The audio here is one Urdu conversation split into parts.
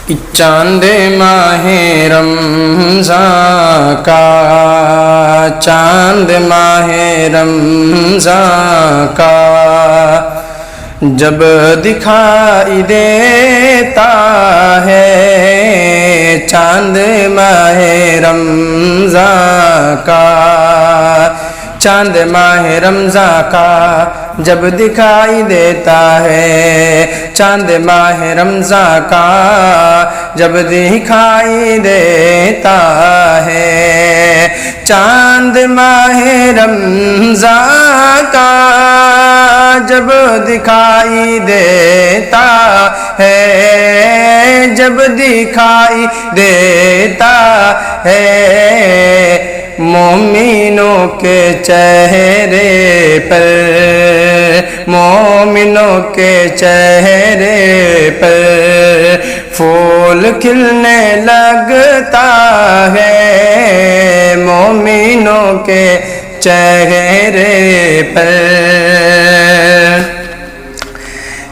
چاند ماہ رمضان کا، چاند ماہ رمضان کا جب دکھائی دیتا ہے، چاند ماہ رمضان کا، چاند ماہ رمضان کا جب دکھائی دیتا ہے، چاند ماہ رمضان کا جب دکھائی دیتا ہے، چاند ماہ رمضان کا جب دکھائی دیتا ہے، جب دکھائی دیتا ہے، مومنوں کے چہرے پر، مومنوں کے چہرے پر پھول کھلنے لگتا ہے، مومنوں کے چہرے پر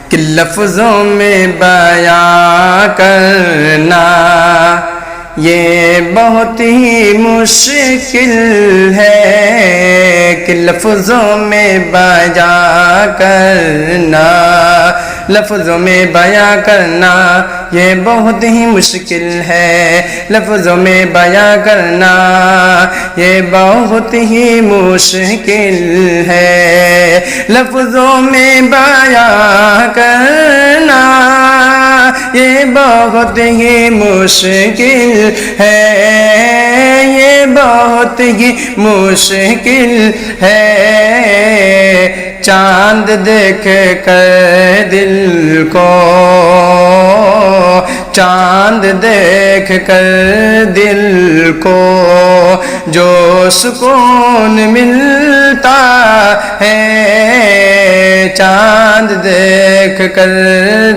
کہ لفظوں میں بیان کرنا یہ بہت ہی مشکل ہے، کہ لفظوں میں بیان کرنا، لفظوں میں بیان کرنا یہ بہت ہی مشکل ہے، لفظوں میں بیان کرنا یہ بہت ہی مشکل ہے، لفظوں میں بیان کرنا یہ بہت ہی مشکل ہے، یہ بہت ہی مشکل ہے، چاند دیکھ کر دل کو، چاند دیکھ کر دل کو جو سکون ملتا ہے، چاند دیکھ کر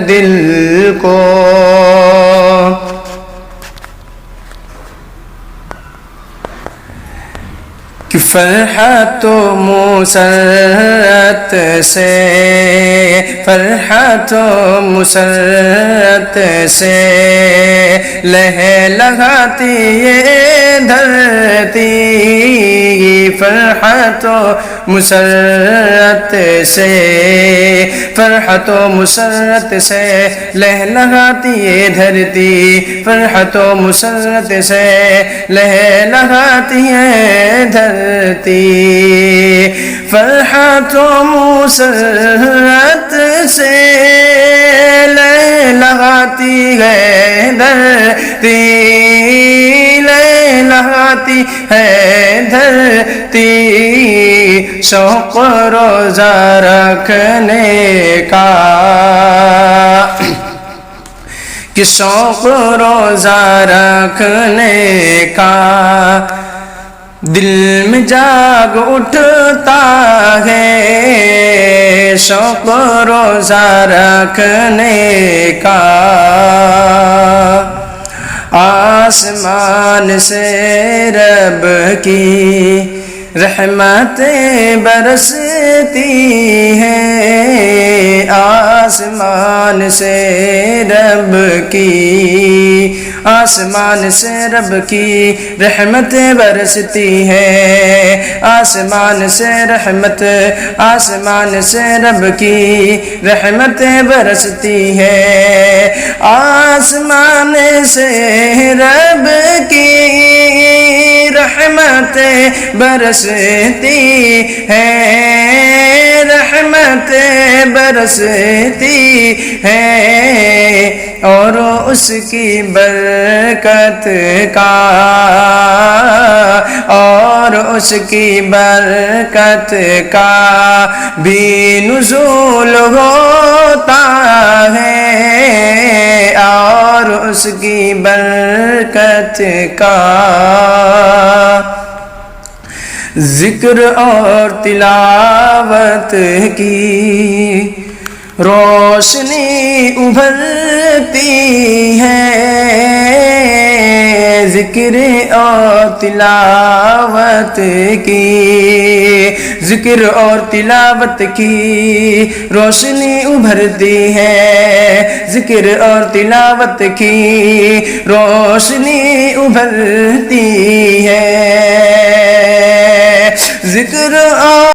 دل کو کہ فرحت و مسرت سے، فرحت و مسرت سے لہلہاتی یہ دھرتی، فرحت و مسرت سے، فرحت و مسرت سے لہلہاتی یہ دھرتی، فرحت و مسرت سے لہلہاتی یہ دھرتی، فرحت و مسرت سے لہلہاتی ہے دھرتی، لہلہاتی ہے دھرتی، شوق روزہ رکھنے کا، کہ شوق روزہ رکھنے کا دل میں جاگ اٹھتا ہے، شوق روزہ رکھنے کا آسمان سے رب کی رحمتیں برستی ہیں، آسمان سے رب کی، آسمان سے رب کی رحمتیں برستی ہیں، آسمان سے رحمت، آسمان سے رب کی رحمتیں برستی ہیں، آسمان سے رب کی رحمتیں برستی ہیں، رحمتیں برستی ہیں، اور اس کی برکت کا، اور اس کی برکت کا بھی نزول ہوتا ہے، اور اس کی برکت کا ذکر اور تلاوت کی روشنی ابھرتی ہے، ذکر اور تلاوت کی، ذکر اور تلاوت کی روشنی ابھرتی ہے، ذکر اور تلاوت کی روشنی ابھرتی ہے، ذکر اور